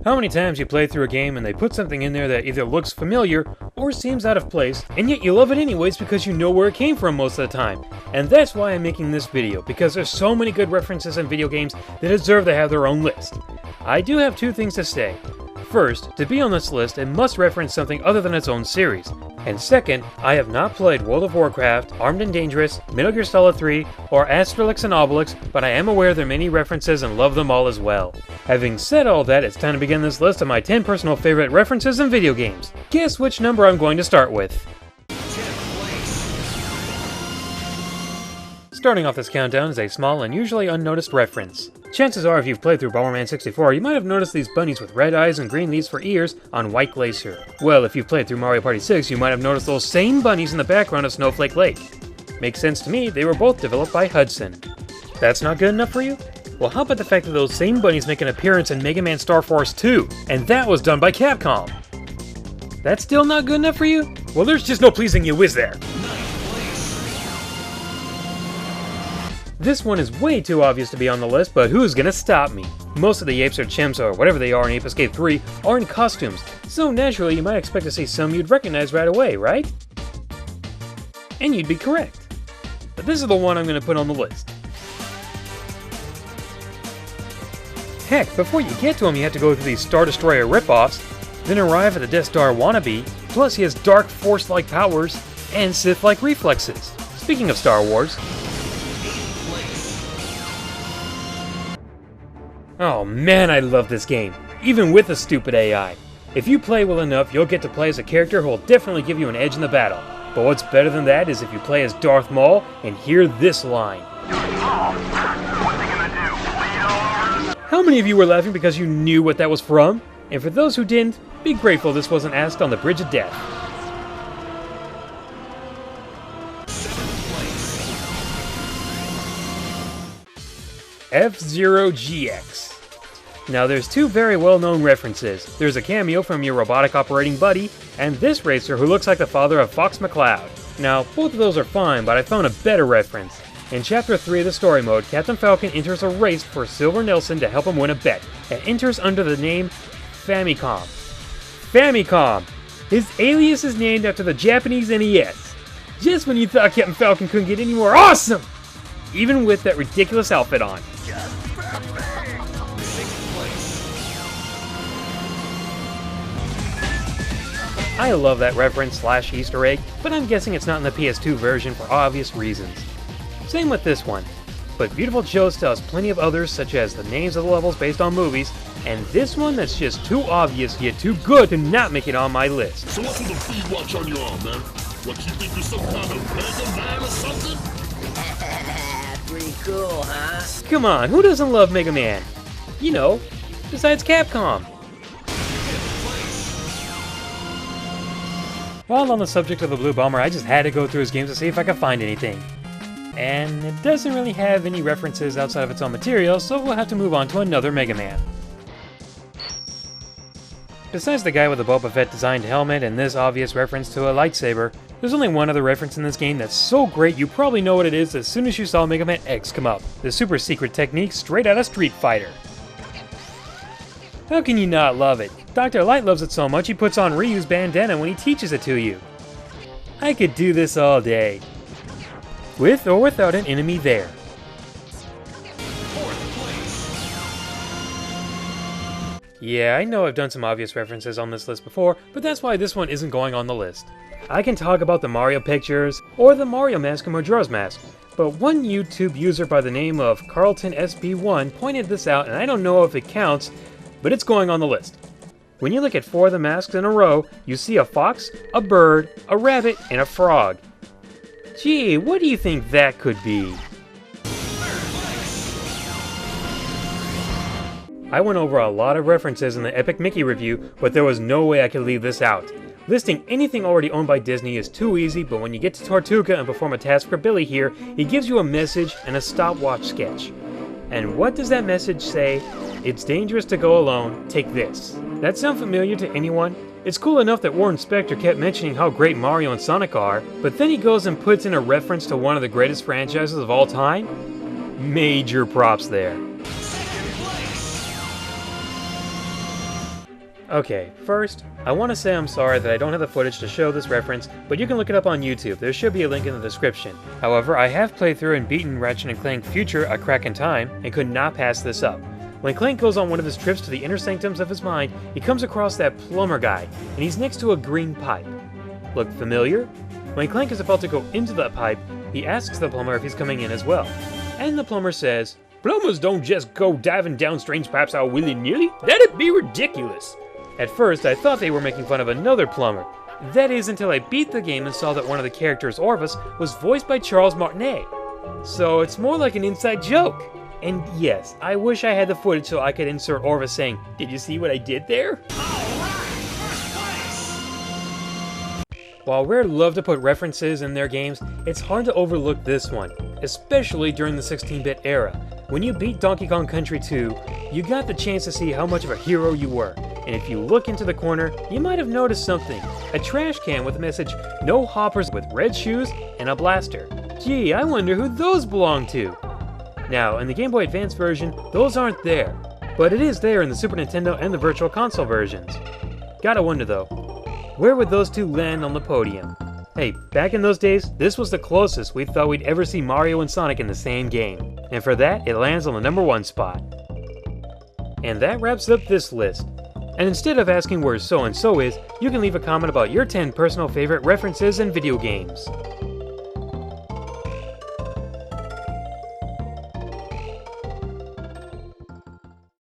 How many times you play through a game and they put something in there that either looks familiar or seems out of place, and yet you love it anyways because you know where it came from most of the time. And that's why I'm making this video, because there's so many good references in video games that deserve to have their own list. I do have two things to say. First, to be on this list, it must reference something other than its own series. And second, I have not played World of Warcraft, Armed and Dangerous, Metal Gear Solid 3, or Asterix and Obelix, but I am aware there are many references and love them all as well. Having said all that, it's time to begin this list of my 10 personal favorite references in video games. Guess which number I'm going to start with. Starting off this countdown is a small and usually unnoticed reference. Chances are if you've played through Bomberman 64, you might have noticed these bunnies with red eyes and green leaves for ears on white glacier. Well, if you've played through Mario Party 6, you might have noticed those same bunnies in the background of Snowflake Lake. Makes sense to me, they were both developed by Hudson. That's not good enough for you? Well, how about the fact that those same bunnies make an appearance in Megaman Star Force 2, and that was done by Capcom? That's still not good enough for you? Well, there's just no pleasing you, is there? This one is way too obvious to be on the list, but who's gonna stop me? Most of the apes or chimps or whatever they are in Ape Escape 3 are in costumes, so naturally you might expect to see some you'd recognize right away, right? And you'd be correct. But this is the one I'm gonna put on the list. Heck, before you get to him you have to go through these Star Destroyer ripoffs, then arrive at the Death Star wannabe, plus he has dark Force-like powers and Sith-like reflexes. Speaking of Star Wars... Oh man, I love this game, even with the stupid AI. If you play well enough, you'll get to play as a character who will definitely give you an edge in the battle. But what's better than that is if you play as Darth Maul and hear this line. How many of you were laughing because you knew what that was from? And for those who didn't, be grateful this wasn't asked on the Bridge of Death. F-Zero GX. Now there's two very well-known references. There's a cameo from your robotic operating buddy, and this racer who looks like the father of Fox McCloud. Now, both of those are fine, but I found a better reference. In Chapter 3 of the story mode, Captain Falcon enters a race for Silver Nelson to help him win a bet, and enters under the name Famicom. Famicom! His alias is named after the Japanese NES. Just when you thought Captain Falcon couldn't get any more awesome! Even with that ridiculous outfit on. I love that reference / Easter egg, but I'm guessing it's not in the PS2 version for obvious reasons. Same with this one, but Beautiful Joe still has plenty of others such as the names of the levels based on movies, and this one that's just too obvious yet too good to not make it on my list. So what's with the feed watch on your arm, man? What, you think you're some kind of Megaman or something? Pretty cool, huh? Come on, who doesn't love Mega Man? You know, besides Capcom. While on the subject of the Blue Bomber, I just had to go through his games to see if I could find anything. And it doesn't really have any references outside of its own material, so we'll have to move on to another Mega Man. Besides the guy with the Boba Fett designed helmet and this obvious reference to a lightsaber, there's only one other reference in this game that's so great you probably know what it is as soon as you saw Mega Man X come up. The super secret technique straight out of Street Fighter. How can you not love it? Dr. Light loves it so much he puts on Ryu's bandana when he teaches it to you. I could do this all day. With or without an enemy there. Yeah, I know I've done some obvious references on this list before, but that's why this one isn't going on the list. I can talk about the Mario pictures, or the Mario mask and Majora's Mask, but one YouTube user by the name of CarltonSB1 pointed this out, and I don't know if it counts, but it's going on the list. When you look at 4 of the masks in a row, you see a fox, a bird, a rabbit, and a frog. Gee, what do you think that could be? I went over a lot of references in the Epic Mickey review, but there was no way I could leave this out. Listing anything already owned by Disney is too easy, but when you get to Tortuga and perform a task for Billy here, he gives you a message and a stopwatch sketch. And what does that message say? It's dangerous to go alone, take this. That sound familiar to anyone? It's cool enough that Warren Spector kept mentioning how great Mario and Sonic are, but then he goes and puts in a reference to one of the greatest franchises of all time? Major props there. Okay, first, I want to say I'm sorry that I don't have the footage to show this reference, but you can look it up on YouTube, there should be a link in the description. However, I have played through and beaten Ratchet and Clank Future A Crack in Time, and could not pass this up. When Clank goes on one of his trips to the inner sanctums of his mind, he comes across that plumber guy, and he's next to a green pipe. Look familiar? When Clank is about to go into that pipe, he asks the plumber if he's coming in as well. And the plumber says, "Plumbers don't just go diving down strange pipes out willy-nilly, that'd be ridiculous." At first, I thought they were making fun of another plumber. That is until I beat the game and saw that one of the characters, Orvis, was voiced by Charles Martinet. So it's more like an inside joke. And yes, I wish I had the footage so I could insert Orvis saying, "Did you see what I did there?" While Rare love to put references in their games, it's hard to overlook this one, especially during the 16-bit era. When you beat Donkey Kong Country 2, you got the chance to see how much of a hero you were. And if you look into the corner, you might have noticed something. A trash can with the message, "No hoppers," with red shoes and a blaster. Gee, I wonder who those belong to. Now, in the Game Boy Advance version, those aren't there. But it is there in the Super Nintendo and the Virtual Console versions. Gotta wonder though, where would those two land on the podium? Hey, back in those days, this was the closest we thought we'd ever see Mario and Sonic in the same game. And for that, it lands on the #1 spot. And that wraps up this list. And instead of asking where so-and-so is, you can leave a comment about your 10 personal favorite references in video games.